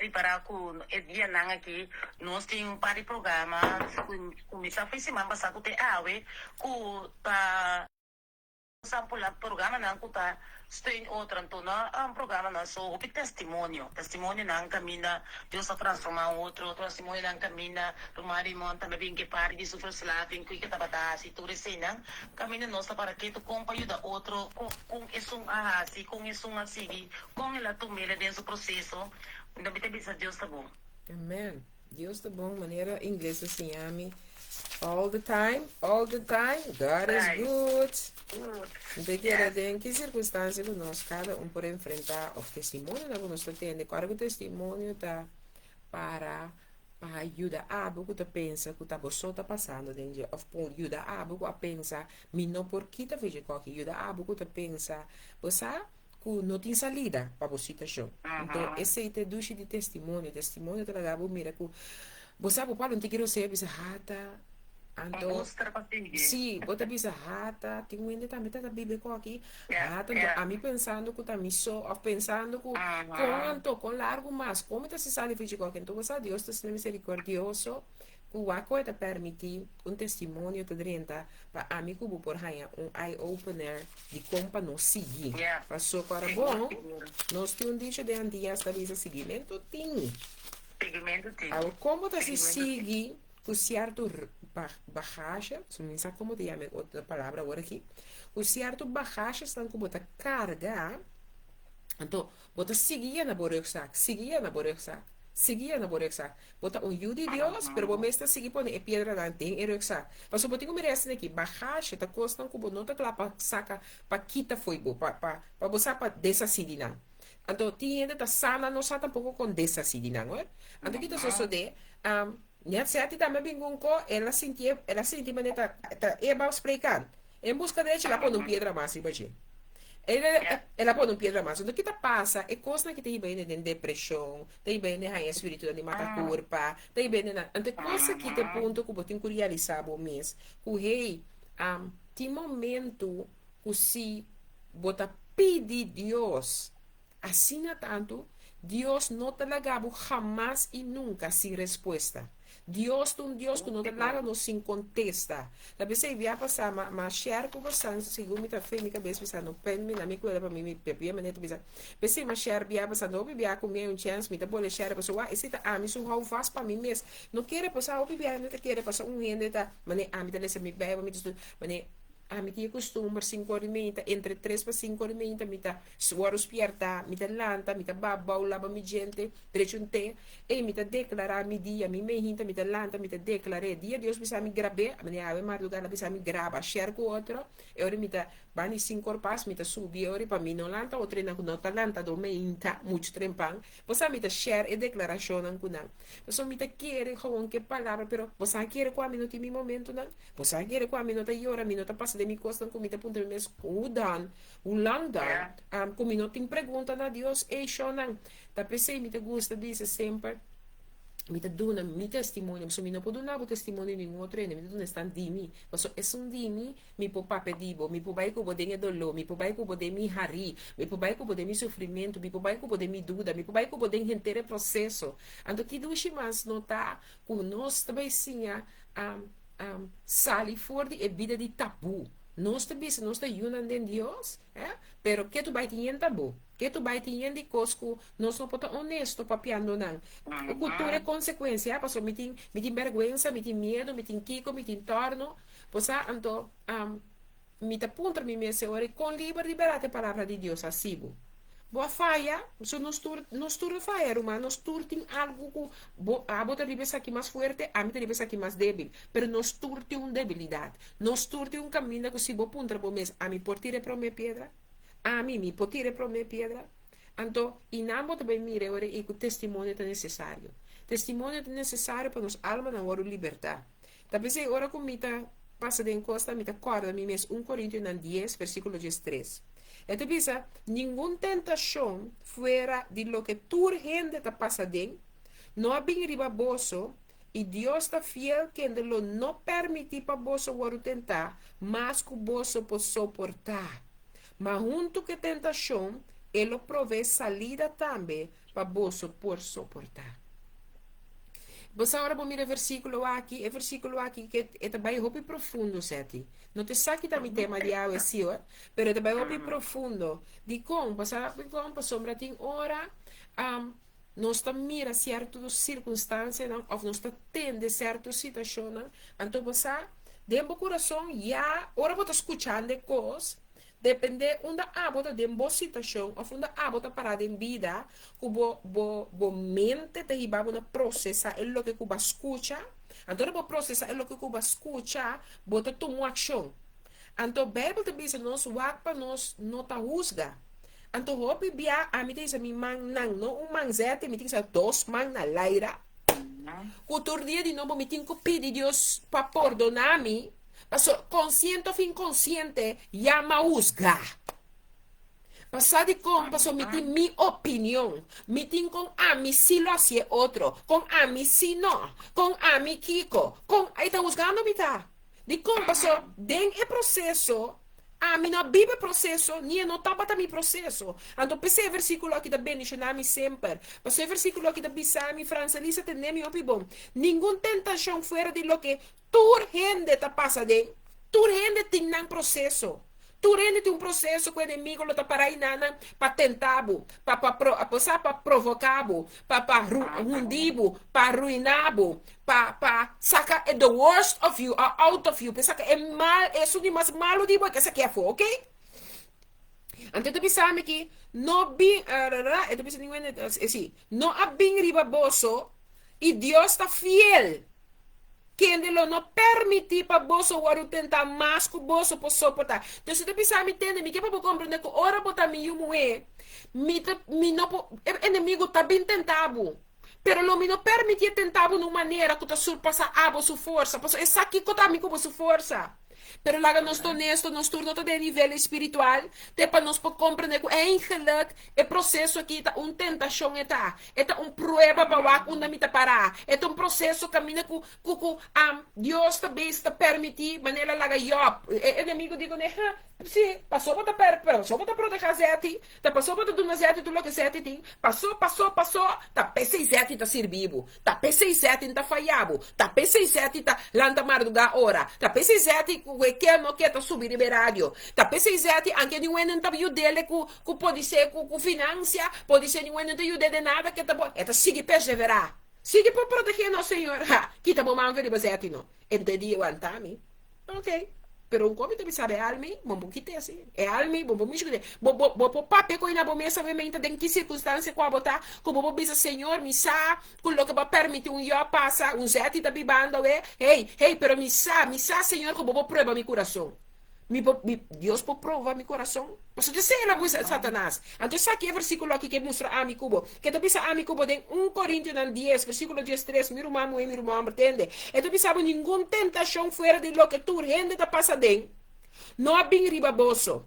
pari para com dia não aqui nós tem um pari programa começar foi semana passada te awe com tá sampular programa não com tá tem outra então um programa não só o testemunho não camina Deus a transformar outro testemunho não camina rumari monta bem que pare de sofrer slaving que tá batasi tu resina camina nós para que tu companheiro da outro com isso assim com isso assim com ela tu mele dentro do processo ainda bem que Deus tá bom. Amen. Deus tá bom, maneira inglesa assim, ame. All the time, God is Right. good. De que era Yes. em que circunstância que nós cada um por enfrentar o testemunho que nós temos, claro que o testemunho está para ajudar a algo que pensa que tá você tá passando dentro of por ajudar a algo a pensar me não por que tá fazendo qualquer ajuda a algo que pensa você que não tem salida para a situação então esse é o duche de testemunho tá legal mira que você pode não te quero ser bisa rata então Mostra para seguir. sim, bota bisa rata, tem um ainda também tá bíblia com aqui, Yeah, rata, yeah. a mim pensando que tá só, pensando que com largo mais, como tá se sale físico que então você Deus tá sendo misericordioso, que o aco tá permitir um testemunho te renta para amigo por raia um eye opener de como não seguir. Yeah. Passou para bom, nós temos um dia de andias da visa seguimento tem. Segmento tem. Como tá se segue com certo barracha, se não sabe como te chama outra palavra agora aqui, com certo barracha estão como tá carga, então bota seguia na borexac, bota um yu de Deus, pero bom está seguir por é pedra da tem erexac, mas o botinho merece aqui barracha tá costam como não tá lá para saca para quita foi bo para botar para dessa sidina. Então, tinha tá sana não está tampoco com dessa sidina, não é? Então, kita só de Net certo também bingung ko, ela sentia maneta eba explicar. Em busca de ela põe um pedra mais ibaje. Ela põe um pedra mais. Então que passa é coisa que tem bem de depressão, tem bem de raia espírito de mata corpa, tem bem na. Então coisa que te ponto que botin curializar o mês. O rei tem momento que se bota pedir Deus assim tanto Deus não te largava jamás e nunca sem resposta. Deus que não te larga não sem contesta. Da vez eu via passar, mas share com você, segundo me tá feio, minha cabeça pensar no pen, me na minha coisa para mim, me bebia, mas não pensar. Pensei, mas share via passar, não bebia comer um chance, me tá bom share pessoa, esse tá me sou how fast para mim mesmo. Não quero passar, o bebia, não quero passar um rende tá, mas me tá lesa me bebe, me tudo, mas me tinha costume 5 horas e meia, entre 3 para 5 horas e meia, me tá suor espierta, me tá lanta, me tá babau, lava mi gente, direito um te, e me tá declarar mi dia, mi mehinta, me tá lanta, me tá declarar dia, Deus bisa me grabe, me ave madrugada bisa me graba, share com outro, e ora me tá bani 5 horas pas, me tá subir, ora para mim não lanta, outra não tá lanta, do mehinta, muito trempang, você me tá share e declaração não kunang, você me tá querer com que palavra, pero você quer com a minuto mi momento não, você quer com a minuto e ora, minuto passa de mi costa com mita punto mes udan ulanda com mi não tem pergunta na Deus e shonan tá pensei me te gusta dizer sempre mi te dona mi testemunho so mi não pode dar o testemunho nenhum outro ne mi te dona stand di mi mas é um di mi po pape dibo mi po bai ko bodenge dolo mi po bai ko bode mi hari mi po bai ko bode mi sofrimento mi po bai ko bode mi dúvida mi po bai ko bode entender processo ando que duas mas não tá com nós também sim sali fuori e vida de tabu. Nós te bisa, nós te yunan de Deus, pero que tu vai tinha tabu, que tu vai tinha de cosco, nós não pode honesto papiando não. A cultura é consequência, passou me tem vergonha, me tem medo, me tem kiko, me tem torno, posa anto me te punta me mese ore com livre liberate a palavra de Deus assim. Boa falha, so nos tur falha, mas nos tur tem algo que a bota de aqui mais forte, a mim de aqui mais débil, pero nos tur tem uma debilidade, nos tur tem um caminho que se vou punta por mês, a mim por tire para minha pedra, a mim me por tire para minha pedra, então e não bota bem mire ora e o testemunho é necessário, testemunho é necessário para nos alma na hora libertar, talvez ora comita passa de encosta, me acorda mim mês 1 Coríntios 10 versículo 13. Então, pensa, nenhuma tentação fora de lo que tu gente está passando, não bem riba bolso, e Deus está fiel que lo não permite para bolso o tentar, mas que o bolso pode suportar. Mas junto que tentação, Ele provê salida também para você por suportar. Você agora vamos mirar versículo aqui que é também roupa profundo, certo? Não te saque da minha tema de água, sim, mas é também roupa profundo. De como, para sombra tem hora, nós estamos mira certas circunstâncias, ou nós estamos tendo certas situações, então você, dentro do coração, já, ora você escutando coisas, depende onde a bota de boa situação ou onde a bota parada em vida que bo mente te iba a processar é o que cuba escucha então bo processar é o que cuba escucha bota tomar ação então a Bíblia te diz nós wak para nós não ta juzga então hopi bia a mim diz a mim man não um man zete me diz dois man na laira outro dia de novo me tinha que pedir Deus para perdonar-me. Paso, consciente ou inconsciente, ya me juzga. Pasar de con, paso, mi opinión. Mitin con a mi si lo hace otro. Con a mi si no. Con a mi Kiko. Con, ahí está juzgando, mita. De con, paso, den el proceso. A mim não vive processo, nem não tapa mi processo. Então, pensei versículo aqui da bendicionar-me sempre. Passei versículo aqui da bisami, Francelisa, tem-me bom. Nenhum tentação fora de lo que tu gente tá passa de. Tu gente tem um processo. Tu gente tem um processo que o inimigo está para aí para tentar, para provocar, para rundir, para arruinar, para sacar the worst of you, out of you. Pensa que é mal, é o mais malo de que essa aqui é for, ok? Então, tu pensa que não bem, não há bem ribaboso e Deus está fiel. Que lo não permitir para você tentar mais que você pode suportar. Então, se você pensar, me entende, me quer para compreender que ora botar me não inimigo está bem tentado. Pero lo me não permitir tentar de uma maneira que está surpassa a sua força. Porque é aqui que está com sua força. Pero laga nós honesto, nós turno de nível espiritual, de para nós compreender que eigenlijk é processo aqui tá tentação está, é prueba para o onde me parar, é processo caminha com Deus também está permitir, maneira laga Job, inimigo digo né, sim, passou para passou para proteger zete, tá passou para do zete do que zete tem, passou, tá PC zete tá servibo, tá PC zete tá falhado, tá PC zete tá lanta marduga hora, tá PC zete que não quer subir de rádio. Tá pesquisando anche di un interview dele que pode ser com finança, pode ser um interview de nada que tá bom. Eta sigue perseverar. Sigue para proteger nosso Senhor. Que tá bom man ver você não. Entendi aguantar-me. OK. Pero um comité sabe almi, bom quite assim. É almi, bom me escutar. Bom papel com ina bom mesa obviamente em que circunstância com botar, como bom bisa Senhor, me sa, com lo que vai permitir eu passa, zete tá bibando, hey, pero me sa Senhor, como bom prova meu coração. Deus pode provar meu coração. Mas você sei lá Satanás. Então aqui é versículo aqui que mostra a mi cubo. Que tu bisa a mi cubo em 1 Coríntios 10, versículo 13, meu irmão, entende? E tu bisa nenhuma tentação fora de lo que tu gente tá passando. Não há bem ribaboso.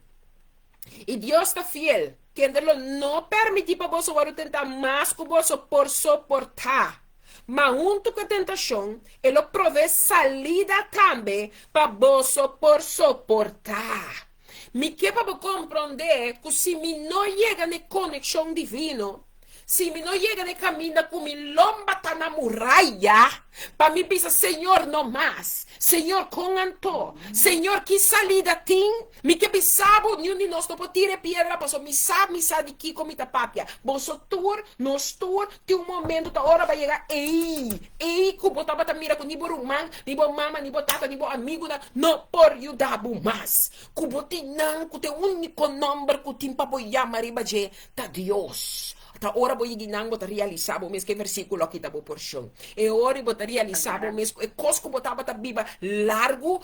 E Deus está fiel. Que ele não permite para você tentar mais que você por suportar. Mas junto com a tentação, ele provê salida também para você por suportar. Me quer para compreender que se me não chega na conexão divina, se me não chega na caminho com me lomba tá na muralha, para mim pensa, Senhor, não mais. Senhor, com Antô. Senhor, que salida tem? Me que pensava, nenhum de nós não pode tirar pedra, mas me sabe de que como está papia. Você tur, nós tur, tem um momento, a hora vai chegar, que botava a mira com nibo rumang, nibo mama, nibo tata, nibo amigo, não por ajudar mais. Que botinang, que tem único número que tem para chamar ribaje, tá Deus. Ta ora voi ginang bota realizabo mes que versículo aqui tá bo porção. E ora bota realizabo mes e cosco botava ta biba largo,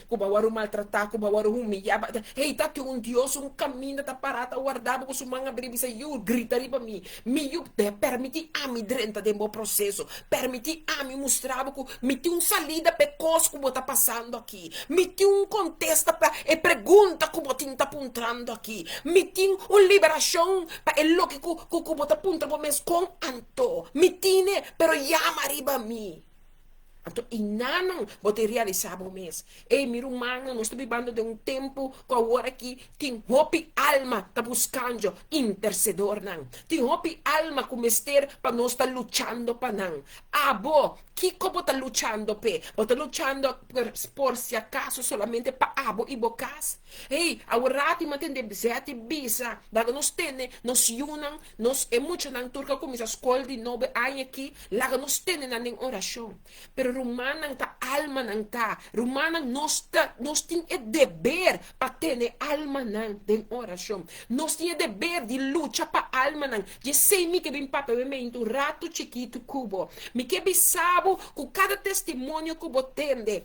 como waru maltratar, como waru humilhar. Tá que um Deus um caminho tá parado guardava com sua manga bribisa eu gritaria para mim. Me eu permiti a mi drenta de bom processo. Permiti a mi mostrava que me tinha salida pe cosco bota passando aqui. Me tinha contesta para e pergunta como tinha tá apontando aqui. Me tinha liberação para e lo que bota punta por mes com Anto. Me tine, pero llama arriba a mim. Então, e não bote realizar o mês. Ei, meu irmão, nós estamos vivendo de um tempo com agora que tem hopi alma tá buscando intercedor não. Tem hopi alma como ester para nós estar lutando para não. Ah, bo, que como tá lutando pe? Bota lutando por si acaso solamente para abo e bocas. Ei, agora te mantém de bezete bisa. Daga nós tene, nós unam, nós é muito não turca como essa escola de 9 anos aqui, lá nós tene na oração. Pero rumana ta alma nang ta. Rumana nós tem o dever para ter alma nang de oração. Nós tem o dever de luta para alma nang. De sei mi que bem papa me um rato chiquito cubo. Mi que bisabo com cada testemunho que bo tende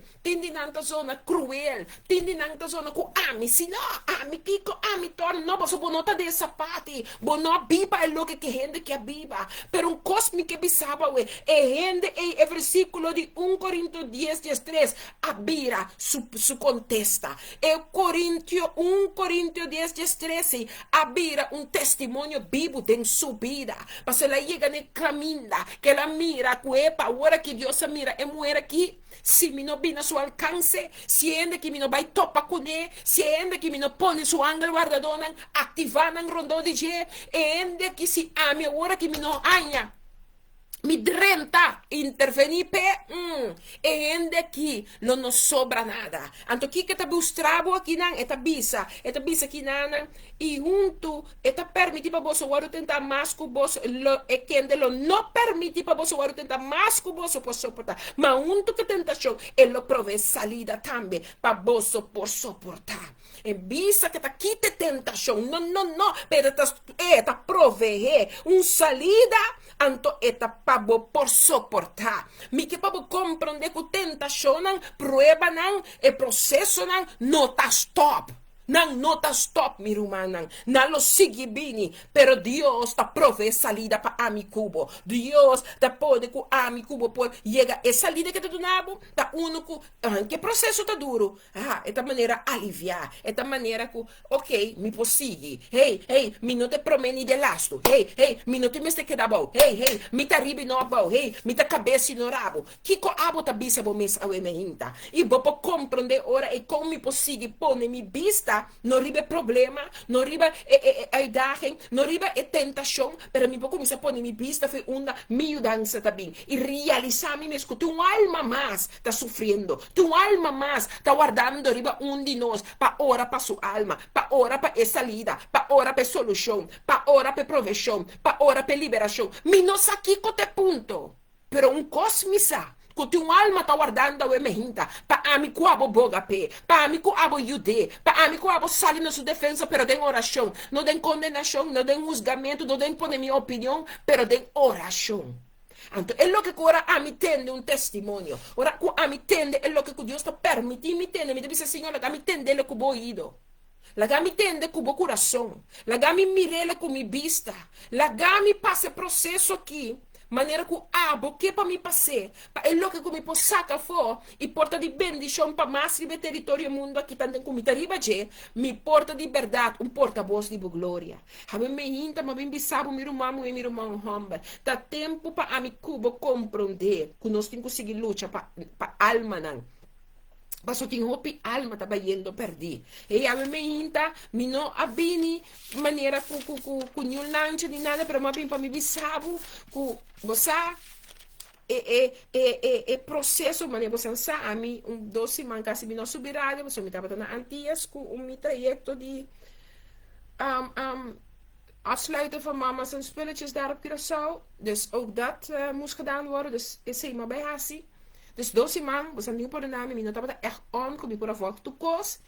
nanta zona cruel, tende nanta zona com ami, se não, ami kiko, ami torna, não, mas bonota de sapati, bono biba é lo que gente que biba. Pero cosme que bisabo é gente é versículo de 1 Corintios 10:3 abira su contesta. E 1 Corintios 10:13 abira un testimonio vivo de su vida. Mas ela llega ne caminda, que ela mira, cuepa, ahora que Dios mira, e muere aqui. Se me não vem a seu alcance, se ainda que me não vai topa com ele, se ainda que me não põe seu ángel guardadona, ativar na rondô de G, e ainda que se ame, agora que me não anha. Mi drenta intervenir pe e ende aqui não sobra nada. Anto aqui que tá bustrabo aqui não eta bisa aqui não e junto eta permite para você agora tentar mais que você lo e quem lo não permite para você agora tentar mais que você pode suportar. Mas junto que tentação ele provê salida também para você por suportar. E bisa que tá aqui te tentação não, pero tá provee salida anto eta pabo por soportar. Mi que pabo compreender que tentação não, prueba não, e processo não tá stop. Não tá stop, mi irmã, não lo sigue bini, pero Dios ta provee salida para ami cubo. Dios ta pode que ami cubo por llega e salida que te donavo, ta único, que processo tá duro. Esta maneira aliviar, esta maneira que, ok, me possível. Hey, mi não te promeni de lasto. Hey, mi não te me queda bom. Hey, mi ta ribi no bom. Hey, mi ta cabeça no rabo. Kiko abo ta bisa bo mes awe me hinta. E bo po compreender ora e como mi possível pone mi vista. Non ribe problema, non ribe uitdaging, non ribe tentação, pero mi pouco começa a pôr mi vista foi uma miudança também. E realizar-me mesmo, tu alma mais está sofrendo, tu alma mais está guardando riba de nós, para ora para sua alma, para ora para salida, para ora para solução, para ora para provisão, para ora para liberação. Mi não aqui cote ponto, pero cosmisa. Que tu alma está guardando a emergência para mim que abo boga pé, para mim que abo yude, para mim que abo sale na sua defesa, pero tem oração, não tem condenação, não tem julgamento, não tem poner minha opinião, pero tem oração. Então, é lo que agora a mim tende um testemunho. Ora, a mim tende é lo que Deus está permitindo, me tende, me dice Senhor, a mim tende é que vou ido. La mi tende com o coração, la mi mirele com mi vista, la mi passa processo aqui. Maneira que abo que para me passar, é lo que me posso sacar fora e porta de bendição para mais ribe território mundo aqui tanto como me riba je, me porta de verdade, porta-voz de glória. A mim me hinta, mas bem bisabo meu irmão e meu irmão humble. Tá tempo para a mi cubo compreender que nós temos que seguir luta para alma não. Mas eu tenho hopi alma tá indo perdi. E a mim inta, mi não abini maneira com nenhum lanche de nada, pero mas bem para me bisabo, com você processo, maneira você sabe, a mim 12 mancas me não subirá, você me tava na Antillas com meu trajecto de afsluiten van mama's en spulletjes daar op Curaçao. Dus ook dat moest gedaan worden. Dus is helemaal bij Hassie. Dus 12 man, we zijn nu voor de naam, we hebben echt on, kom ik voor de volk toekomst.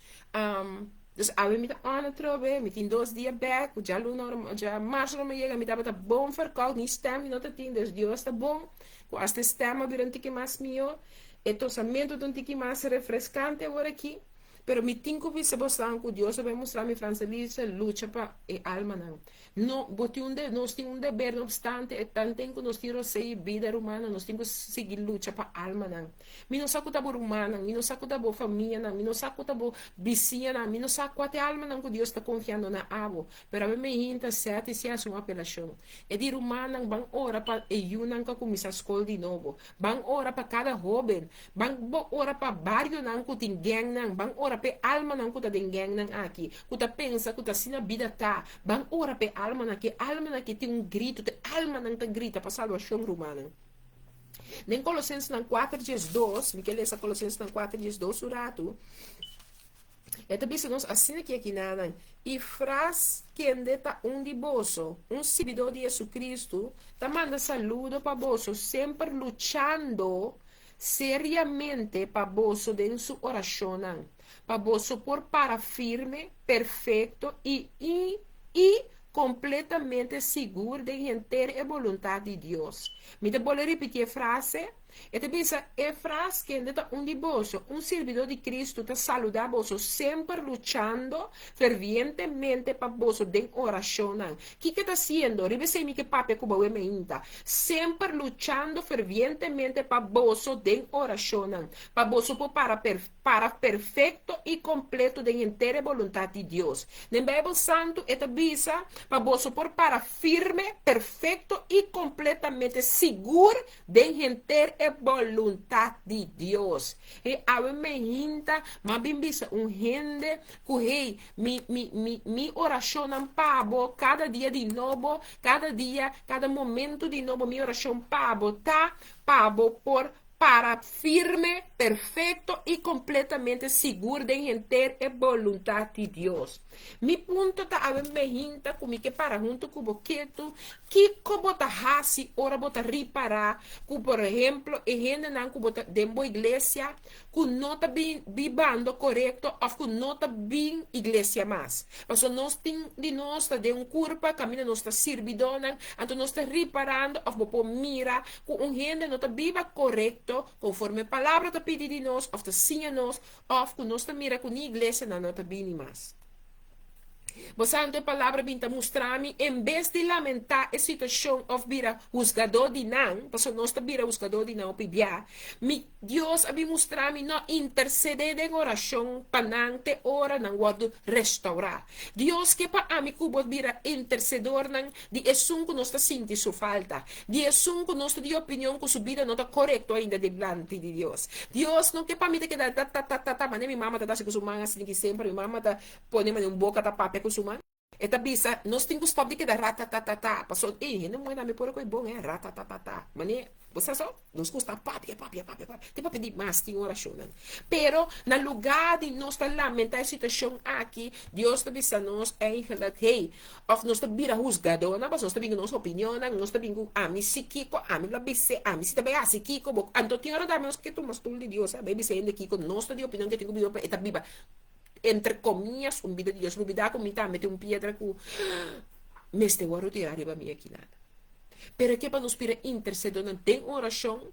Dus we met aan trouwen, met in 2 dias back, já luno, já março não me chega, me dava bom verkoud, niet stem, não tem, dus Deus está bom. Com esta stemma durante que mais mio, e tossamento durante que mais refrescante agora aqui. Pero mi tinko visa bosanku, Dios vai mostrar mi francelisa lucha pa e alma nan. No, boti nós tem dever, não obstante, é tanto que nós temos sei vida humana, nós temos que seguir luta pa alma nan. Mi não saco da humana, mi não saco da família nan, mi não saco da vizinha nan, mi não saco até alma nan que Deus está confiando na abo. Pero a mim me hinta certo se é uma apelação. É de humana bang ora pa e yunan ka começar a escola de novo. Bang ora pa cada jovem, bang ora pa barrio nan que tem gang nan, bang ora pe alma nan que tem gang nan aqui. Que ta pensa que ta sina vida tá. Bang ora pe alma nan que tem grito, te alma nan que grita para salvação romana. Nem Colossenses 4:2, Miquel essa Colossenses 4:2 urato. É também se nós assim aqui nada. E fraz que andeta de bolso, servidor de Jesus Cristo, te manda saludo para bolso, sempre lutando seriamente para bolso de sua oração, para bolso por para firme, perfeito e completamente seguro de entender a vontade de Deus. Me vou repetir a frase. E te pensa, é frase que anda de bolso, servidor de Cristo te saluda bolso, sempre lutando fervientemente para bolso de oração. Que está haciendo? Revese mi que papi como me inta. Sempre lutando fervientemente para bolso de oração. Para bolso para perfeito e completo de entender vontade de Deus. No Bíblia Santo, esta bisa para bolso para firme, perfeito e completamente seguro de entender a vontade de Deus. E a me hinta, mas bem bisa gente que mi oração não pabo, cada dia de novo, cada momento de novo, mi oração pabo, tá? Pabo para firme, perfeito e completamente seguro de entender a vontade de Deus. Mi ponto tá a me hinta comigo que para junto com o boqueto, que como tá hasi, ora bota riparar, que por exemplo, e gente não que bota dentro da igreja, que não tá vivendo correto, ou que não tá bem igreja mais. Mas nós tem de nós tá de curva, caminho nós tá servidona, então nós tá reparando, ou por mira, que gente não tá viva correto, conforme a palavra está pedindo de nós, ou está sim a nós, ou que nós está mira que a igreja não está bem mais. Você a palavra vinda mostrar-me, em vez de lamentar a situação ou vira juzgador de não, porque nós está vira juzgador de não, pibia, Deus a mostrar-me não interceder em oração para não te ora não guardo restaurar. Deus que para a mim cubo vira intercedor não de esum que nós está sentindo sua falta, de esum que nós de opinião que sua vida não está correto ainda diante de Deus. Deus não que para mim te queda mas minha mamãe está assim com sua mãe assim que sempre minha mamãe está ponendo um boca tá papel com sua mãe. Eta bisa, nós temos que stop de que da ratatatata. Passou, não é na me por que é bom, é ratatatata. Mas você só, nós custa papi. Tem papi de mais, tem oração. Pero, na lugar de nós lamentar a situação aqui, Deus está bisa nós eigenlijk, hey, of nós está vira juzgador, nós está vindo nossa opinião, nós está vindo, mi si Kiko, mi la bise, mi si também si Kiko, anto tem hora da menos que tu mas tu de Deus, baby se ende Kiko, nós está de opinião que tenho vivo, eta viva. Entre comillas, vida de Deus, olvidar como está, meter piedra com me este guardo tirar arriba minha aqui nada. Pero que para nos pira interceder, não tem oração,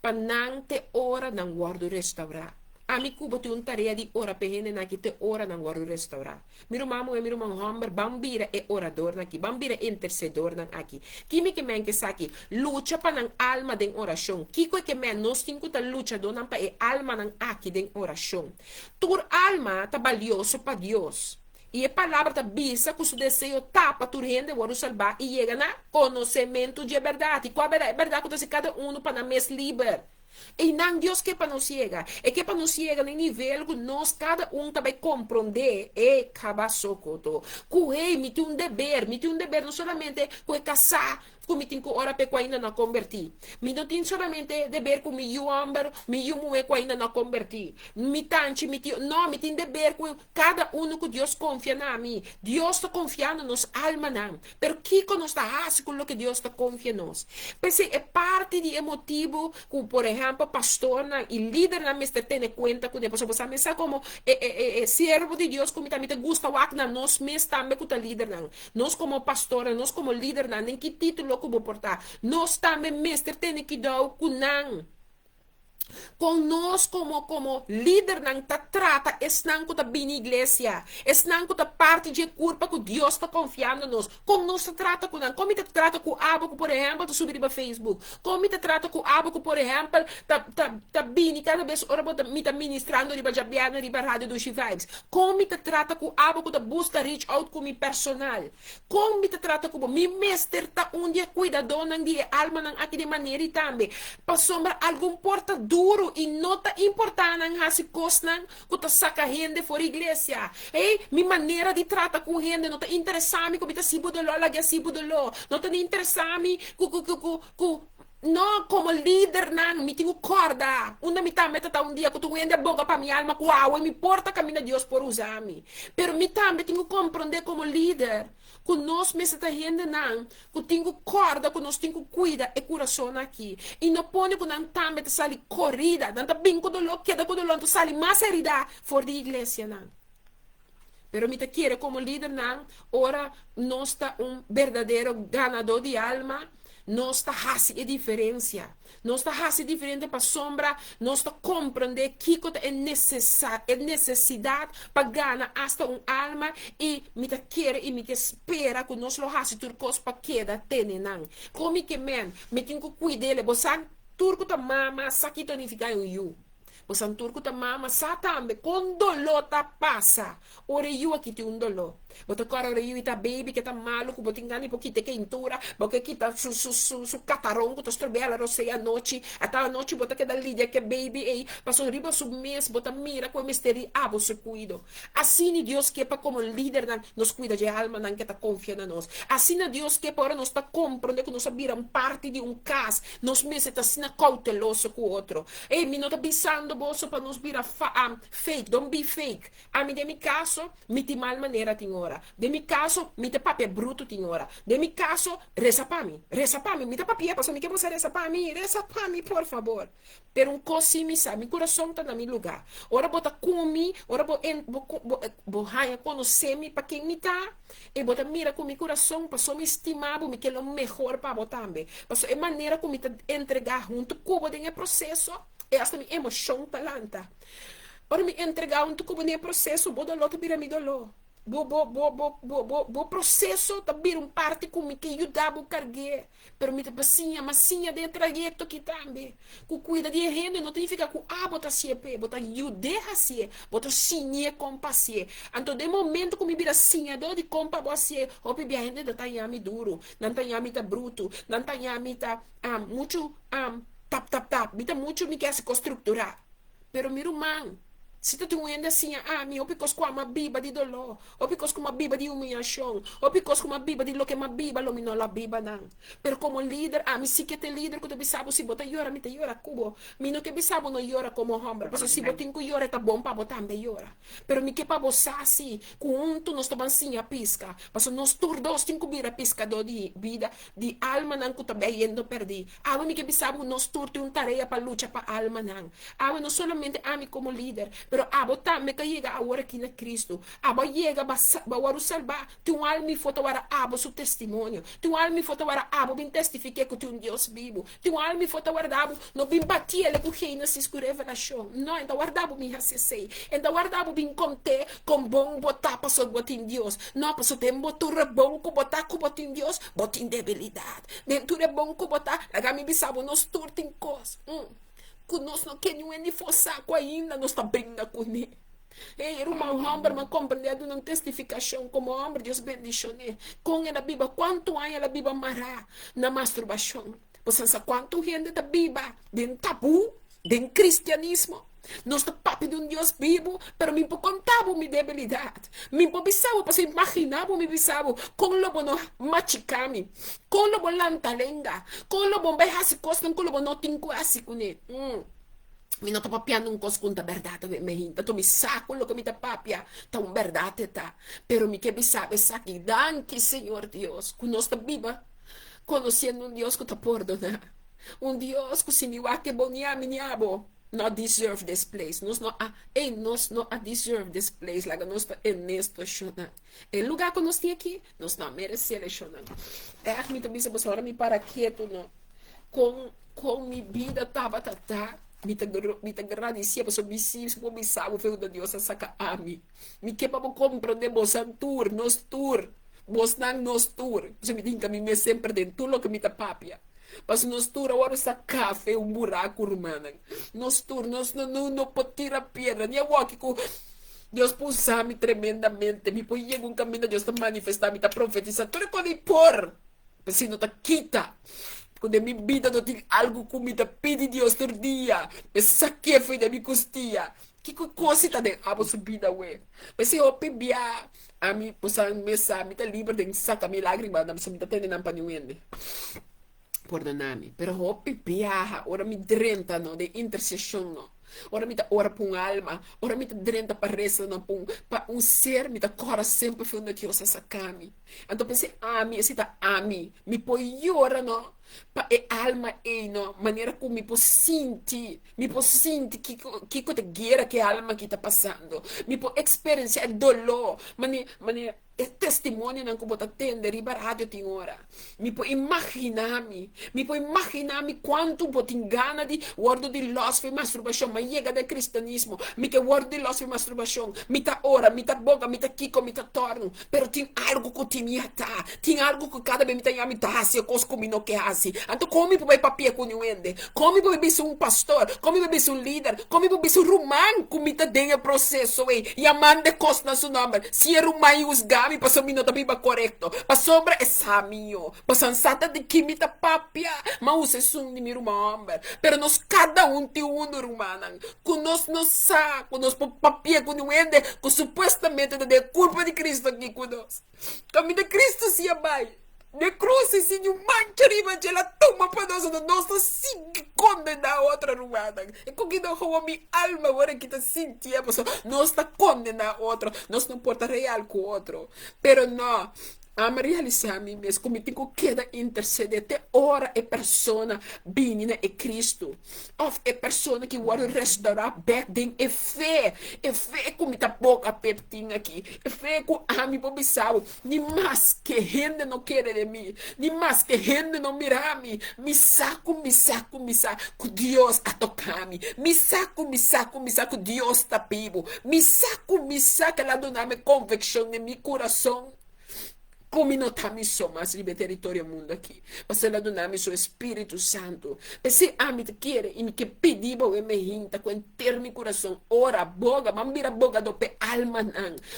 para não ter hora, não guardo restaurar. A mim cubo tem tarefa de ora pehene na que te ora não guardo restaurar. Miro mamo e miro man homber, bambira é orador na aqui, bambira é intercedor na aqui. Kimi que men que aqui, luta para não alma de oração. Kiko que men nós temos que luta dona para é alma não aqui de oração. Tur alma tá valioso para Deus. E a palavra tá bisa que o seu desejo tapa tu rende o salvar e chega na conhecimento de verdade. Qual é a verdade que cada um para na mes livre. E não Deus que para nos chega, é que para nos chega no nível que nós cada um também compreender e cabaçocoto. Que me tem um dever não somente que casar, que me tem que orar para que ainda não converti. Me não tem somente dever que me homem, me mulher que ainda não converti. Me tante, me tem dever que cada um que Deus confia na mim. Deus está confiando nos alma não. Pero que nós está com o que Deus está confiando nós. Pense é parte de emotivo que por exemplo pastor e líder na mestre tem conta com depois você pensa como servo de Deus como também gusta o na nós mesmo também que líder não. Nós como pastor, nós como líder não, nem que título como portar. Nós também mestre tem que dar com não. Com nós como líder não tá trata es não que tá bem igreja es não que tá parte de culpa que Deus está confiando nos como nós tá trata com não como tá trata com abo por exemplo tu subir para Facebook como tá trata com abo por exemplo tá bem cada vez ora bota me tá ministrando riba jabiana riba rádio do Vibes como tá trata com abo que tá busca reach out com mi personal como tá trata com mi mestre tá um dia cuidador não de alma não aqui de maneira e também para sombra algum porta duro e nota importante em hasi cosnan que tá saca gente fora igreja. Ei, mi maneira de tratar com gente não tá interessante como tá sibo de lo, la que sibo de lo. Não tá interessante não, como líder, não, me tenho corda. Uma me tá metendo um dia que tu ende a boca para minha alma, uau, e me porta caminho Deus por usar-me. Pero me também tenho que compreender como líder. Que nós me está gente não, que tenho corda, que nós tenho cuida e coração aqui. E não pode que não também te sali corrida, não tá bem que do queda que do longo sali mais herida fora da igreja não. Pero me te quiere como líder não, ora nós está verdadeiro ganador de alma. Nós está a diferença. Nós está a diferença para sombra. Nós está compreender que é necessidade para ganhar hasta alma e me te quer e me te espera que nós lo hace turcos para queda tenenan. Como que men, me tenho que cuidar, você turco ta mama sakito ni ficar eu. Você turco ta mama sa tambe com dolor ta passa. Ore eu aqui tem dolor. Bota agora ore eu tá baby que tá maluco, bota engane porque te quentura, porque kita su catarão que tá estrobela rosei a noite, até a noite bota que da lidia que baby ei, passou riba sub mês, bota mira com misteri abo se cuido. Assim Deus que para como líder nos cuida de alma não que tá confiando nós. Assim Deus que para nós tá compreendendo que nós viram parte de caso, nós mesmo tá sendo cauteloso com o outro. Ei, me não tá pensando bolso para nos virar fake, don't be fake. A mim de mi caso, me te mal maneira tinhora. De mi caso, me te papi bruto tinhora. De mi caso, reza para mim, me te papi, passo me que você reza para mim, por favor. Pero cosi me sabe, meu coração tá na meu lugar. Ora bota comi, ora bo raia conhecer-me para quem me tá. E bota mira com meu coração, passou me estimar, me que é o melhor para botar também. Passou é maneira como me te entregar junto com o processo. E hasta minha emoção talanta. Ora me entregar um tucubo nem processo, bo dolor vira mi dolor. Bo processo tá vir parte comigo que ajudar a carregar. Pero me bacinha, massinha de trajecto que também. Que cuida de gente, não significa que bota siempre, bota ajudar assim, bota sinha compassier. Então de momento que me vira sinha de compa você, o pibi a gente tá yami duro, não tá yami tá bruto, não tá yami tá muito tap. Mita muito me quer se construturar. Pero meu irmão, se tu tendo assim, ou porque com uma biba de dolor, ou porque com uma biba de humilhação, ou porque com uma biba de lo que uma biba, lo não la biba não. Pero como líder, me si que te líder, que tu bisabo, se bota llora, me te llora, cubo. Me no que bisabo não llora como homem, porque se botin que llora, tá bom para botar também llora. Pero me que para você assim, com tu nós tomamos assim a pisca, porque nós todos temos que vir a piscador de vida, de alma não que tá bem indo perder. Me que bisabo nós todos temos tarefa para lutar para alma não. Não somente me como líder, pero botar me que chega a hora aqui na Cristo. Chega para salvar. Tu alma foto para seu testemunho. Tu alma foto para bem testificar que tu é um Deus vivo. Tu alma foto para não bem batia ele com quem se escura revelação. Não, então guardava me racessei. Então guardava bem conter com bom botar para só botar em Deus. Não, para só ter botura bom com botar em Deus, botar em debilidade. Dentro é bom com botar, a me bisabo nos turta em coisa. Que nós não queremos nem forçar ainda, nós estamos brincando com ele. Ei, irmão, homem, mas compreendendo uma testificação como homem, Deus bendicionou. Com a Bíblia, quanto há a Bíblia mará na masturbação? Você sabe quanto gente da Bíblia, de tabu, de cristianismo? Nós estamos papi de Deus vivo, pero me contava minha debilidade. Me bisabo, para imaginar, me bisabo, com o lobo no machicame, com o lobo lantalenga, com o lobo behasi costam, com o lobo não tem quase com ele. Mi não tô papiando coisa com a verdade, me hinta, tô me saco lo que me tá papia, tá verdade, tá. Pero me que sabe, saque, danke, Senhor Deus, que nós estamos viva, conhecendo Deus que tá perdonar. Deus que se me va que boniame, niabo. Not deserve this place. Nós não deserve this place. Like nós nesta chona. O lugar que nós temos aqui, nós não merecemos chona. Me também se você ora me para quieto não. Com minha vida tava mita agradecer para sobre si por me sabe foi da Deus a saca a mim me que para compreender vos tour nos tour vos não nos tour você me diz que me sempre dentro lo que me ta papia mas nos tour agora essa café um buraco romana nos tour nos não pode tirar pedra nem o que Deus pulsa-me tremendamente me põe em um caminho Deus está manifestar me está profetizando tudo quando por se não está quita quando minha vida não tem algo que me pede Deus todo dia, essa que foi da minha costia. Que coisa está de abo subida, ué. Mas se eu pebia, a mim, possa me sabe, me tá livre de sacar minha lágrima, não me tá tendo na paniuende. Perdonami, pero eu pebia, ora me drenta, no, de intercessão, no. Ora me ora para uma alma, ora me drenta para resta, não, para ser, me cora sempre foi onde Deus sacami. Então pensei, mim, se tá me põe ora, não. Pa e alma e no maneira como mi può senti que te guerra che alma que tá passando mi può experienciar dolor mani é testemunho não como tá tendo riba rádio tem hora mi può immaginarmi quanto po tin gana di guardo di loss e masturbação ma chega del cristianismo mi che guardo di loss e masturbação mi ta ora mi ta boga mi ta kiko mi ta torno però tem algo que ti mi ata tem algo que cada vez mi ta yami ta se cos como no que assim então come puoi papia com niente come puoi ser um pastor come puoi ser um líder come puoi ser um romano come ta denha processo e amande costa su nome se é romano usgami passo mi nota biba corretto pa sobra é samio pa sansata de kimi ta papia ma usa sum di mi romano pero nós cada tem romano com nós sa com nós papia com niente com supostamente de culpa de Cristo aqui com nós caminho de Cristo se abai de cruz e se um mancha riba de la toma para nós não nossa sim condena a outra rumana e com que não rouba minha alma agora que está sentia nós está condena a outro nós não porta real com outro pero não ama realizar a mim mesmo como tenho que interceder até ora é persona benina é Cristo of é persona que vai restaurar back then é fé como tá boca pertinho aqui é fé com a mim por bisau ni mais que gente não quer de mim ni mais que gente não mira mim me saco com Deus a tocar me saco Deus tá vivo me saco ela dona-me convicção em meu coração como não está missão mais livre território mundo aqui mas ela dona-me seu Espírito Santo se a mim te quer e que pediu e me hinta com inteiro meu coração ora boga mas mira boga do pe alma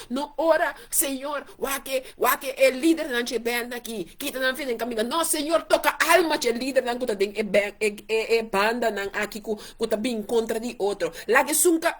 não ora Senhor wake é líder não te banda aqui que tá na frente caminho não Senhor toca alma te líder não tá den é banda não aqui que tá bem contra de outro lá que sunca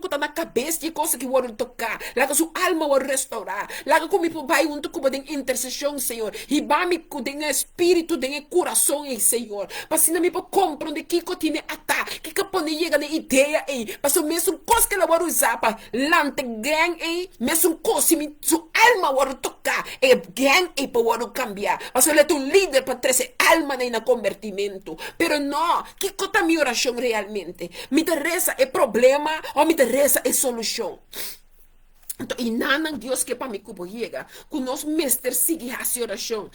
tá na cabeça de coisa que vou tocar lá que sua alma vou restaurar lá que como vai um como den intercessão Senhor e bami com den espírito den coração Senhor mas se não me pode compreender que continue ata que pode chegar na ideia mas o mesmo coisa que ela vai usar para lante gang mesmo coisa que sua alma vai tocar gang para cambiar mas ele é um líder para trazer alma na convertimento pero não que cota minha oração realmente me interessa é problema ou me interessa é solução então, e nanang Deus que para mim cubo chega, que nós mestre sigue essa oração,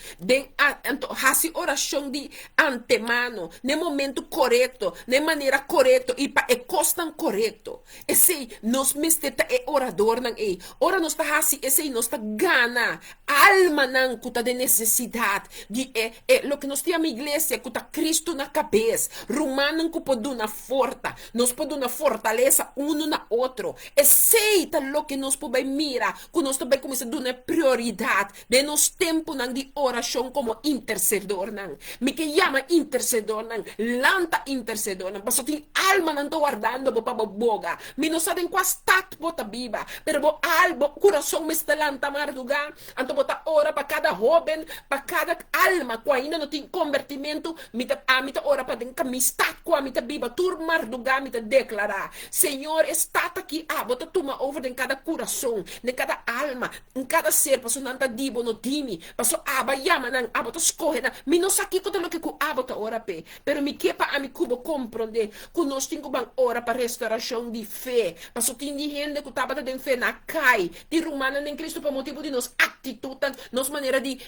então essa oração de antemano, no momento correto, na maneira correta e para costan correto. Esse nós mestre é orador nang ora nós tá esse nós tá gana, alma nang que de necessidade de lo que nós temos igreja que tá Cristo na cabeça, romano que pode dar força, nós pode dar fortaleza na outro. Esse tá lo que nós vai mira, que nós também começamos a dar prioridade de nos tempo de oração como intercedor me que chama intercedor lanta intercedor mas tem alma não tô guardando para boga me não sabem qual está bota biba pero bo alma coração me está lanta marduga então bota ora para cada jovem para cada alma que ainda não tem convertimento me tá ora para den me está com a me tá biba tur marduga me tá declarar Senhor está aqui bota toma over den cada coração coração, em cada alma, em cada ser, passo não tá dibo no time, passo aba yama nang aba to escorre na, mi não aqui com lo que ku aba to ora pe, pero mi kepa a mi cubo compreender, que nós tingo bang ora para restauração de fé, passo tindi gente que tava de fé na cai, de rumana em Cristo por motivo de nos atitude, nos maneira de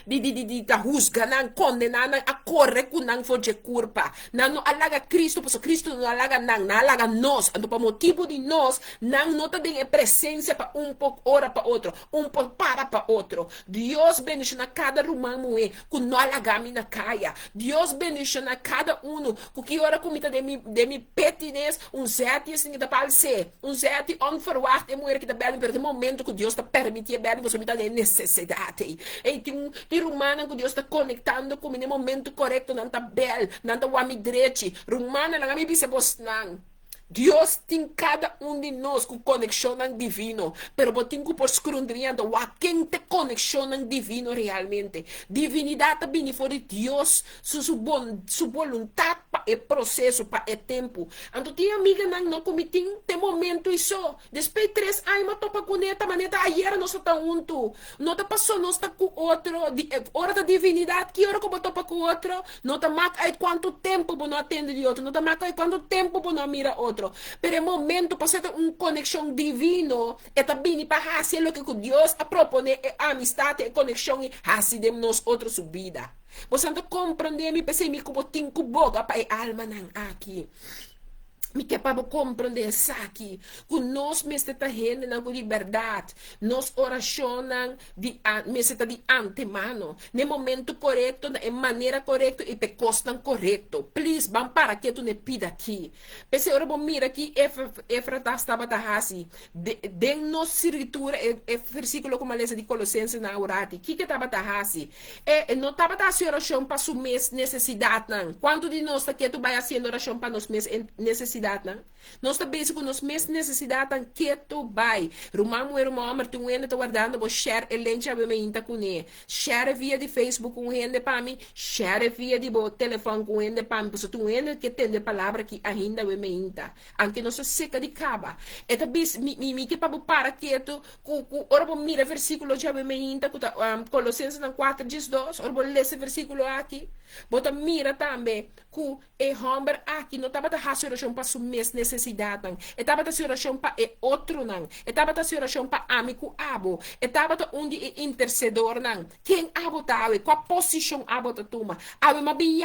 juzgar, não condenar, não a correr com não for de culpa, não alaga Cristo, passo Cristo não alaga não alaga nós, então por motivo de nós, não nota de presença para pouco hora para outro, pouco para outro. Deus bendiga cada rumano que não alagami na caia. Deus bendiga cada um que ora comida de mi pettiness, zete assim que para ser, zete onverwacht e mulher que da bela per momento que Deus está permitindo bela você me dá necessidade. E tem rumana que Deus está conectando com no momento correto, não tá bel, não tá wami direito. Rumana não me bisa bosnang. Deus tem cada um de nós com conexão divino, pero botin por escrundriando a quem te conexão divino realmente. Divinidade vem fora de Deus, sua vontade para o processo, para o tempo. Então, tinha amiga não comitim tem momento isso. Depois de 3 anos, eu topa com ela, maneta, ayer nós está junto. Não tá passou, nós está com outro. Hora da divinidade, que hora que eu topa com outro? Não tá marca quanto tempo eu não atende de outro. Não tá marca quanto tempo eu não mira outro. Pero el momento para hacer una conexión divino, es también para hacer lo que Dios propone, amistad, conexión y así de nosotros su vida. Vos antes comprender mi pensé mi como tinco boga para el alma aquí. Me que para compreender isso aqui, que nós me está tendo na liberdade, nós oracionam me está de antemano, no momento correto, na maneira correta e pecostam correto. Please, vamos para que tu ne pida aqui. Pensei, ora, bom, mira aqui, Efrata estava assim, de nossa escritura, versículo como a lesa de Colossenses na orati, que estava assim? Não estava assim oração para sua necessidade, não. Quanto de nós que tu vai fazendo oração para nós necessidade? Nós também com nós mesmos necessidade que tu vai. Rumamo e rumamo, tu ainda tá guardando, vou share e lente a me inta com ele. Share via de Facebook com ele para mim, share via de telefone com ele para mim, porque tu ainda que tem de palavra que ainda me inta. Anche não se seca de caba. E também me que para que tu, ora vou mira versículo já me inta, Colossenses 4:12, ora vou ler esse versículo aqui. Bota mira também que o homem aqui não estava a fazer oração para sua necessidade, não. Estava a fazer oração para o outro, não. Estava a fazer oração para amigo abo. Estava um de intercedor, não. Quem abo tá, qual posição abo tá toma? Abo ma bem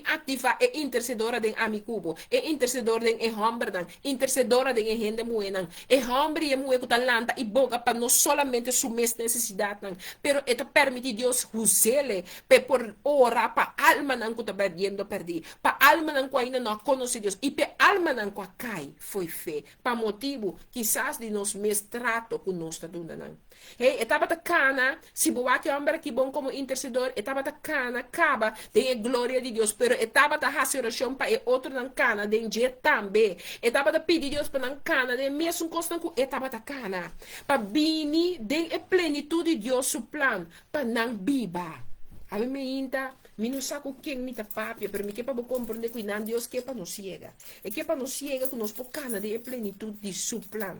ativa e intercedora de amigo, e intercedor de homem, não. Intercedora de gente mulher, não. E homem e mulher que talanta e boca para não somente sua necessidade, não. Pero esto permite Deus usarle por orar para alma não que está perdendo perder, para alma não que ainda não conhece Deus e para alma não que cai foi fé, para motivo quizás de nos mestrato com nós está dando não. Hey, estava a cana, se boa que homem que bom como intercedor, estava a cana, acaba de glória de Deus, pero estava a fazer oração para outro não cana, de dia também, estava a pedir Deus para não cana, de mesmo constante estava a cana, para bini de plenitude de Deus su plan, para não biba. A mim me inta, me não saco quem me tá papia, pero me que para compreender que não Deus que para nos ciega. É que para nos ciega que nos pocana de plenitude de su plan.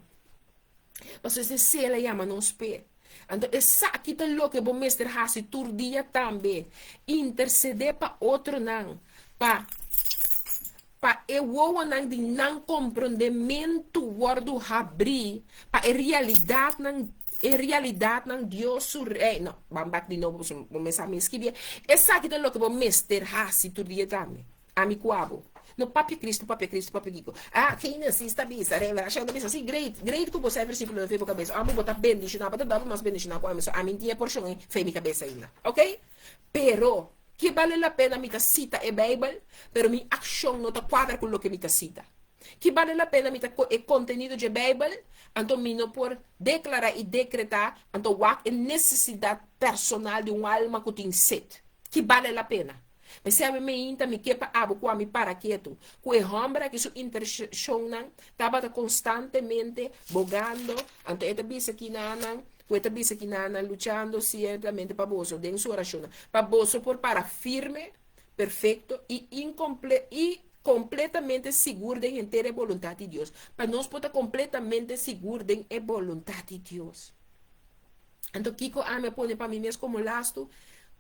Mas esse sela chama nos pé. Então, essa aqui tá louco que bom mestre hasi tur dia também. Interceder para outro não. Para eu não de não compreendimento word abrir, para a realidade não em realidade não Deus surrei não vamos de novo vamos a me escrever essa aqui é o que vou mester hasi tu dia também amigo abo no papi Cristo Gico quem não se está bisa revelação da bisa assim great que você versículo da fé cabeça amo botar bendição para dar mais bendição com a mim tinha porção em fé minha cabeça ainda ok pero que vale a pena me cita a Bible pero minha ação não está quadra com o que me cita que vale a pena o conteúdo de Bible, então me não por declarar e decretar, então a necessidade personal de uma alma que tem sede, que vale a pena. Mas se a mim me quepa abo com a me para quieto, com o homem que su intercessiona, estava constantemente bogando, então esta bisa que nana, com esta bisa que nana, luchando certamente para bolso, dentro sua oração, para bolso por para firme, perfeito e incompleto e completamente seguro de entender a vontade de Deus. Para nós poder completamente seguro de a vontade de Deus. Então, Kiko me põe para mim mesmo como lasto,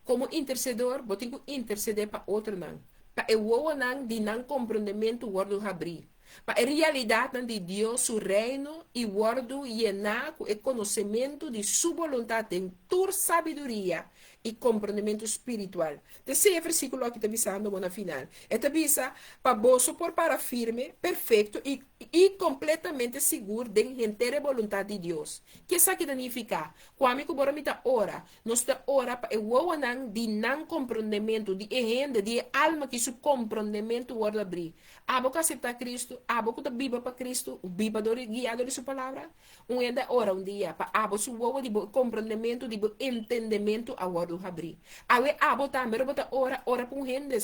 como intercedor, vou ter que interceder para outro não. Para eu não de não compreendimento word abrir. Para a realidade de Deus, seu reino e word llenar com o conhecimento de sua vontade, em tua sabedoria e compreendimento espiritual. Esse versículo aqui está avisando na final. Está avisa para vos por para firme, perfeito e completamente seguro de entender a vontade de Deus. O que isso aqui significa? Quando eu vou ora, nós está ora para o não de não compreendimento, de gente, de alma que su compreendimento vai abrir. A boca aceitar Cristo, a boca da Bíblia para Cristo, Bíblia guiado de sua palavra. Ainda ora dia para a boca su de compreendimento, de entendimento a word abrir. Awe a boca também ora para gente,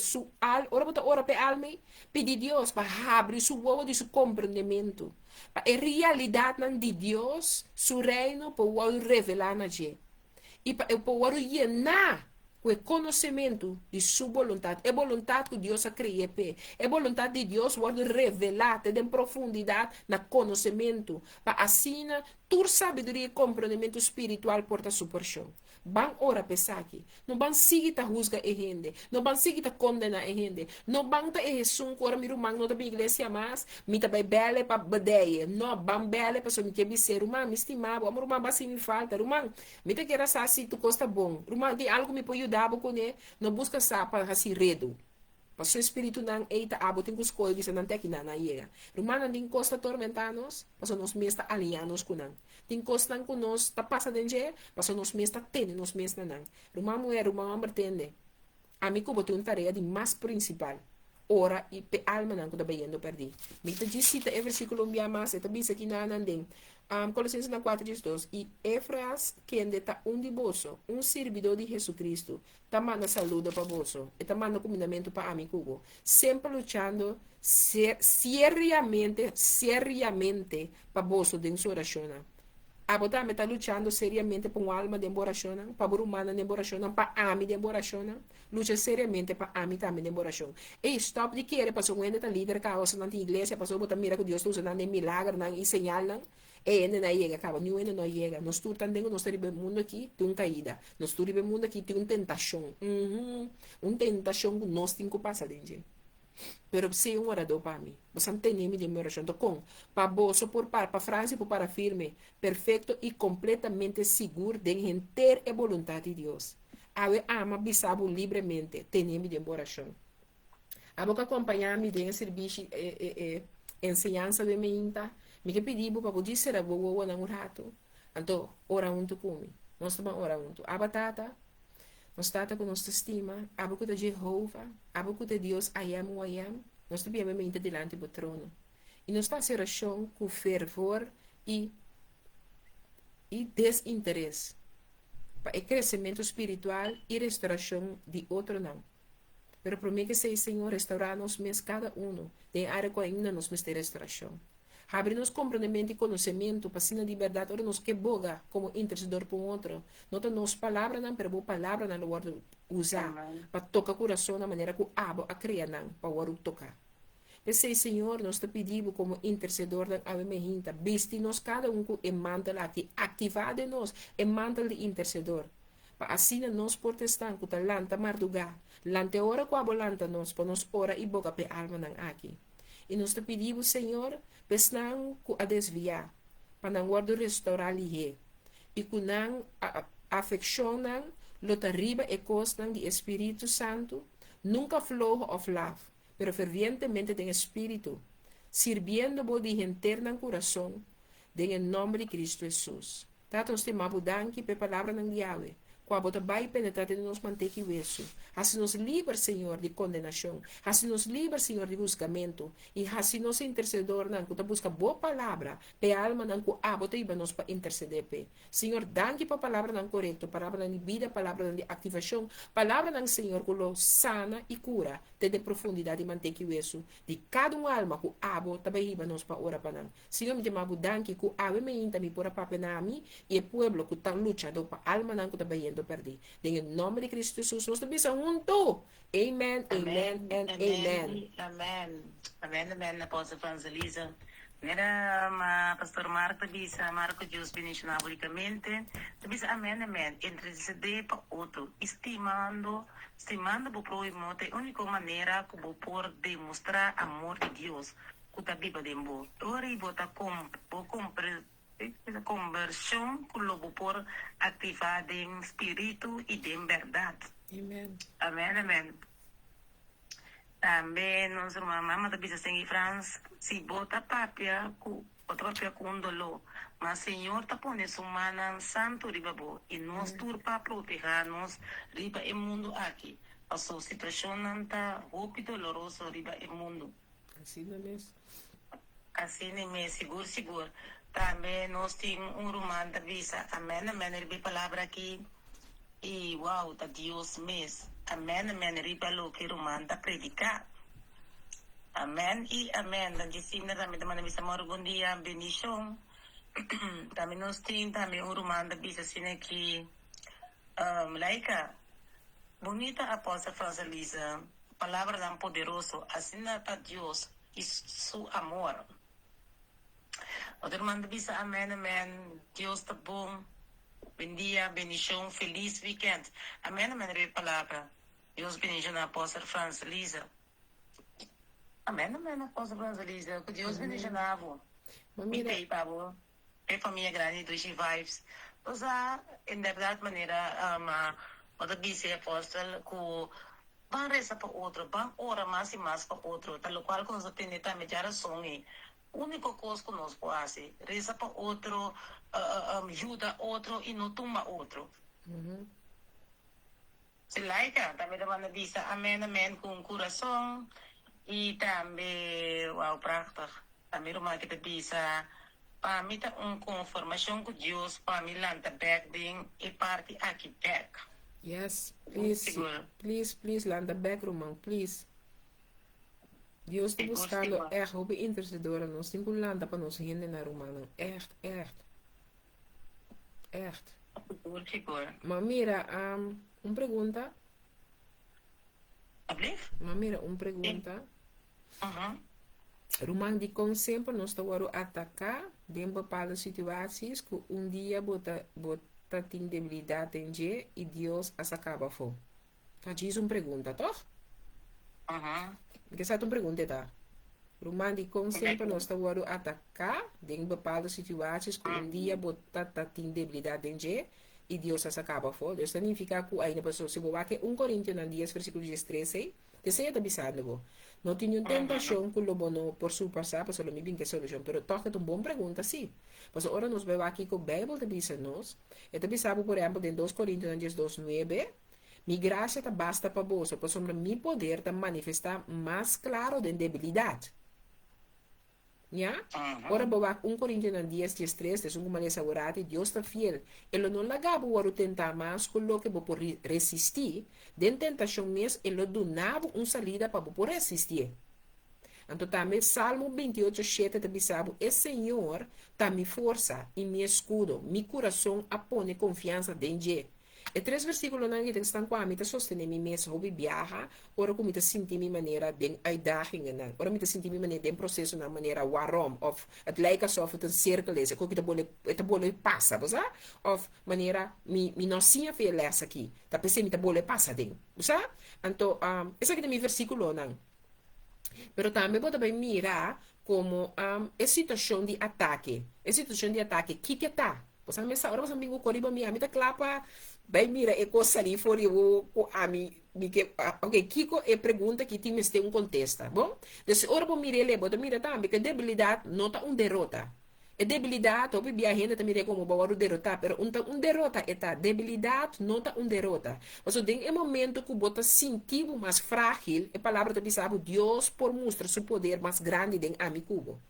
ora para alma, pedir Deus para abrir su de su compreendimento. Para a realidade de Deus, su reino, para revelar na gente. E para llenar o conhecimento de sua vontade. É vontade que Deus a criou. É vontade de Deus pode revelar em profundidade no conhecimento. Para assim, tua sabedoria e compreendimento espiritual porta sua porção. Van ora pensar aqui. Não van seguir a rusga e gente. Não van seguir a condenar e gente. Não van ta e sun cora mi rumang não ta igreja mais. Mi ta bele para badeia. Não van bele para so mi que ser rumang mi estimava. Amor rumang basi me falta. Rumang mi ta quer assim tu costa bom. Rumang de algo me pode ajudar com ele. Não busca sapa assim redo. Paso espírito nang eita abo tem kus coisas não tem que na iega. Rumana tem costa tormentanos, paso nos mesta alianos kunang. Tem costa com nós ta passa denge, paso nos mesta tene nos mesta nang. Rumana mulher, rumana pretende. Amigo botou uma tarefa de mais principal. Ora e pe alma nang kuda bayendo perdi. Mita cita e versículo mbia mas eta bisa kinananding. Colossenses 4:2 e Efraas que está diboso, servidor de Jesucristo, manda saludo para vosso, e manda combinamento para amigo, sempre lutando seriamente para vosso de sua oração. A botar me está lutando seriamente para alma de oração, para humana de oração, para ami de oração, luta seriamente para ami também de oração. E stop de querer para o ende tá líder caos na igreja, para o botar mira que Deus usa na milagre na e señal na. Ainda não chega, acaba, não ainda não chega. Nós estamos tendo, nós estamos mundo aqui, tem uma caída. Nós estamos mundo aqui, tem uma tentação. Uma tentação que nós temos que passar dentro. Pero se um orador para mim, você não tem nem de minha oração. Então, para você, para frase, para firme, perfeito e completamente seguro de entender a vontade de Deus. Ave ama bisabo livremente, tem nem de minha oração. A boca acompanhar-me de serviço, ensinança de minha. Me que pedi para poder ser a boa na rato. Então, ora junto comigo. Nós estamos ora junto. Abatata, nós tata com nossa estima, abaco de Jeová, abaco de Deus, I am. Nós estamos bem delante do trono. E nós estamos oração com fervor e desinteresse. Para o crescimento espiritual e restauração de outro não. Pero para mim que sei, Senhor, restaurar-nos cada um. Tem área que ainda nos de restauração. Abre-nos compreendimento e conhecimento para sina de verdade, ora nos que boga como intercedor por outro. Nota nos palavra não, pero palavra não lo usar para tocar o coração da maneira que abo a criar não, para o tocar. Pensei, Senhor, nós te pedimos como intercedor da ave mehinta, veste-nos cada um com o mantel aqui, ativado nós, o mantel de intercedor. Para assim nós protestar com a lanta mardugar, lante ora com a bolanta nós, para nos ora e boca pe alma não aqui. E nós te pedimos, Senhor, pesnang ku a desviar, para não guardo restaurar lihe, e ku nang afeccionan lota riba e costan de Espírito Santo, nunca flojo of love, pero fervientemente de Espírito, sirviendo bo de interna coração, de nome de Cristo Jesus. Tato nos temamos danke pe palavra ng Yahweh, qua bota vai penetrar em nos manteque isso. Assim nos livra, Senhor, de condenação. Assim nos livra, Senhor, de buscamento. E assim nos intercedor, não, que busca boa palavra, pe alma, não, que abota iba nos para interceder, pe. Senhor, danke para palavra não correto, palavra de vida, palavra de ativação, palavra não, Senhor, que lo sana e cura, de profundidade manteque isso. De cada alma que abota iba nos para ora para não. Senhor, me chamava danke, que ave me inta me pora papenami, e o pueblo que está luchando para alma não, que está do perdi. Em nome de Cristo Jesus, nós te bisa junto. Amen, amen, Amen, and amen. amen, amen. Amen, amen, Apostle Franzelisa. Nera, Pastor Marco bisa, Marco Deus bendicionar publicamente. Bisa, amen, amen. Interceder para outro, estimando o próximo, é a única maneira que vou por demonstrar amor de Deus. Que está viva de mim. Ora, e vou conversão que logo por ativar em espírito e em verdade. Amen. Amen, amen. Também nós mamãe da bisa em France, se bota papia com dolor, mas Senhor tá pondo humana santo riba bo e nós turpa proteger nós riba o mundo aqui. A sua situação não tá roupa doloroso riba o mundo. Assim não é mesmo? Assim é seguro, seguro. Também nós temos romano da bisa, amen, amen, riba palavra aqui. E uau, tá Deus mesmo. Amém, amém. Riba lo que romano da predicar. Amém e amém. Dan dizina também da mana bisa moro bom dia, bendição. Também nós temos também romano da bisa sine que laica bonita apóstola Franzelisa. Palavra tão poderoso. Assim tá Deus e su amor. Outro romano da bisa amém, amém. Deus tá bom. Bom dia, bendição, feliz weekend. Amém, amém, a palavra. Deus bendiga a apóstola Franzelisa. Amém, amém, apóstola Franzelisa. Que Deus bendiga a avó. Me tem, pavo. É família grande, dois vibes. Então, em verdade, maneira, outra bicha apóstola, que vão rezar para outro, vão orar mais e mais para outro, tal qual que nós aprendemos também, já era sonho. Única coisa que nós podemos fazer, reza para outro, ajuda outro e não tumba outro. Se laica, também a diz amém, amém, com coração e também, uau, prática. Também uma que diz, para mim, uma conformação com Deus, para mim, lanta back bem e parte aqui back. Yes, please, landa back, Romão, please. Deus te buscando echt op intercedora nos tem que landa para nos render na romana. Echt. Mas mira, pergunta. Mas mira, pergunta. Roman de como sempre nós estamos a atacar em bepaalde situações que dia bota tem debilidade em dia e Deus as acaba for. Tá diz pergunta, toh? Porque essa é uma pergunta, tá? Roman de como sempre nós estamos a atacar em bepaalde situações que dia bota tem debilidade em dia e Deus as acaba for. Deus significa que ainda passou se boa que 1 Coríntios 10 versículo 13, deseja te avisando. Não tinha tentação que lobo no por su passar, para solo me bem que solução, pero toca uma boa pergunta, sim. Pois agora nós vemos aqui que o Bíblia te avisa nós, e te avisava, por exemplo, em 2 Coríntios 2:9, mi graça te basta para vós, para sobre mi poder te manifestar mais claro de debilidade. ¿Ya? Ahora boba 1 Coríntios 10:3, es una manera segurata, Dios está fiel. Ele não lagava o tentar mais com o que por resistir, de tentação mesmo, ele donava uma salida para por resistir. Então também Salmo 28:7 te bisabo, o Senhor está mi força e mi escudo, mi coração apone confiança dentro. E 3 versículos não que estão com a mim, sostener mi mesmo, hobby viaja, ora como te sentir mi maneira de uitdagingen, ora me te sentir mi maneira de processo na maneira waarom, of het lijkt alsof het een cirkel is, ik ook te bole passa, você? Of maneira mi não sinha veel les aqui, tá pensei mi te bole passa ding, você? Então, esse aqui é mi versículo não. Pero também pode bem mirar como a situação de ataque, que está? Você me sabe, você me corriba mi amita clapa, bem mira e coisa ali fora o ami que ok, Kiko é pergunta que tem este contesta, bom? Então, ora vou mirar ele, vou mirar também que debilidade não tá derrota. E debilidade, o bebê a gente também como bawa derrotar, pero derrota é debilidade não tá derrota. Mas tem um momento que bota sentido mais frágil, a palavra te diz, Deus por mostrar seu poder mais grande den ami cubo.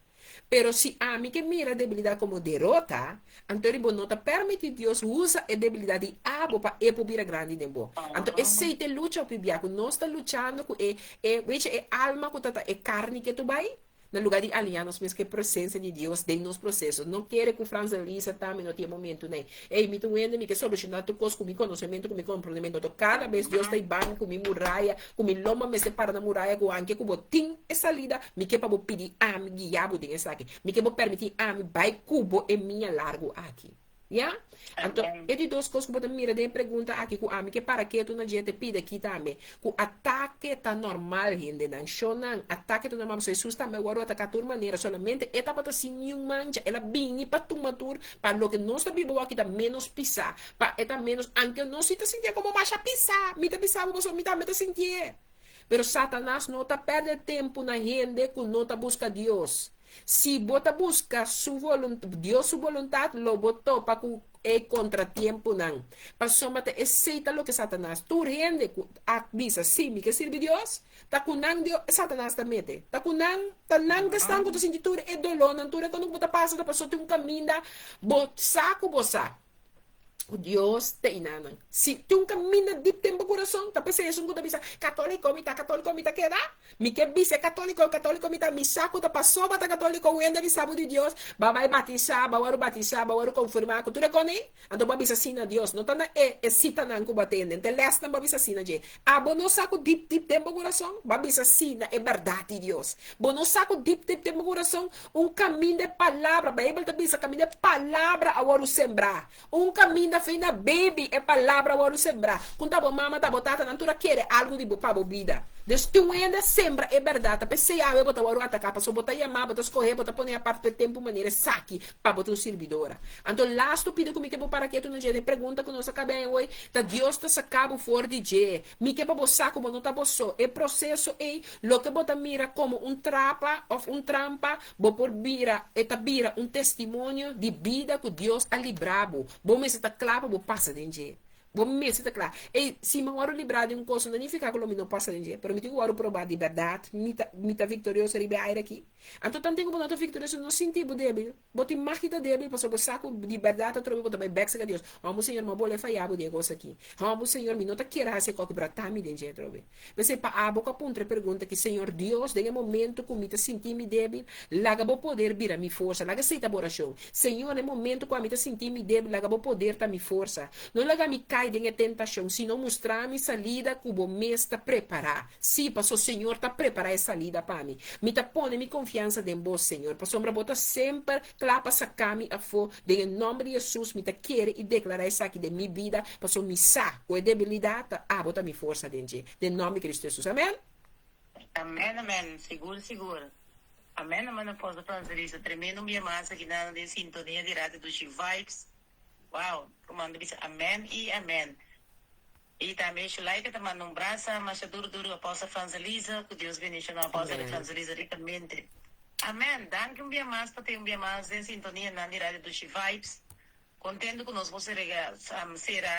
Pero se a mim que mira a debilidade como derrota, então ele não permite Deus usa a debilidade de abo para vir grande de bo. Então esse te luta o bibiaco, nós está lutando com é alma que tá é carne que tu vai. no lugar de alinharnos mesmo que a presença de Deus dentro nos processos. Não quero que o Franz Elisa também não tenha momento, né? Ei, me tu ende, me que solucionar tu coisa com meu conhecimento, com meu compreendimento. Cada vez Deus está banho com minha muralha, com minha loma, me separa na muralha, com anque, com botim, essa lida, me que para pedir a me guiar, botim, essa aqui. Me que para permitir a me vai cubo e minha largo aqui. Yeah? Então, é de duas coisas que você mira de pergunta aqui com a mim que para que tu não gente pide aqui também. O ataque tá normal gente não shonan, ataque tá normal você susta me guarda atacar de maneira solamente eta para assim nenhum mancha, ela bini para tu matur, para lo que nós tá bibo aqui tá menos pisar, para eta menos anche não se tá sentir como mais a pisar, me tá pisar você me tá sentir. Pero Satanás não tá perde tempo na gente que não tá busca Deus. Se bota busca su voluntad, Dios su voluntad lo botó para que é contratiempo não. Para somate aceita lo que Satanás. Tu rende avisa sim, me que sirve Deus. Ta kunang Dios Satanás ta mete. Ta kunang tanang gastang ko to sinditura e dolor nan tura quando bota passa da pessoa tem caminho bot saco bosa. O Deus te inanan. Si tu camina deep tempo coração, tá pensando isso que bisa católico mita queda. Mi que bisa católico mita mi saco da passou bata católico o enda bisa de Deus, ba vai batizar, ba waru confirmar que tu recone. Ando ba bisa sina Deus, não tá na cita nan ku batende. Te lesta ba bisa sina je. Bono saco deep tempo coração, ba bisa sina é verdade Deus. Bono saco deep tempo coração, caminho de palavra, ba able te bisa caminho de palavra a waru sembrar. Caminho fina baby é palavra o sembrar. Quando a mama tá botada na natura quer algo de boa para vida. Desde tu ainda sembra é verdade. Pensei a botar o atacar, passou botar chamar, botar escorrer, botar pôr a parte do tempo maneira saque para botar um servidora. Então lá estou pedindo comigo para que tu não gente pergunta que nós acabamos hoje, tá Deus tá sacado fora de je. Me que para boçar como não tá boçou. É processo é lo que bota mira como trapa ou trampa, bo por vira, eta vira testemunho de vida que Deus a librado. Bom, mas está claro, bo passa dentro. Bom, mas está claro. E se me oro livrar de coisa, não fica com o não passa dentro. Pero me tenho oro provar de verdade, mita vitorioso ribeira aqui. Então também tenho que vitorioso não sentir débil. Bota mais que débil, passou por saco de verdade, troco botar bem bexa Deus. Vamos Senhor, mas bolé falhar de coisa aqui. Vamos Senhor, me nota que era se coque para tami dentro. Você para a boca pontre pergunta que Senhor Deus, de momento que me sentir me débil, laga bo poder vir a minha força, laga aceita a oração. Senhor, no momento que me sentir me débil, laga bo poder ta minha força. Não laga me cai de tentação, sino mostrar minha salida que o mês está preparar. Sim, passou Senhor está preparar essa salida para mim. Me tá pondo minha confiança em vos, Senhor. Passou para botar sempre clapa sacami a fo, em nome de Jesus, me tá querer e declarar isso aqui de minha vida, passou me sa, ou debilidade, botar minha força dentro. Em nome de Cristo Jesus. Amém? Amém. Seguro. Amém, amém, apóstolo Francisco. Tremendo minha massa aqui na sintonia direta dos Vibes. Uau, comando diz amém e amém. E também o like também não braça, mas duro apóstolo Francisco, que Deus bendiga na apóstolo Francisco ricamente. Amém. Danke minha massa, para ter minha massa em sintonia na direta dos Vibes. Contendo que nós vamos ser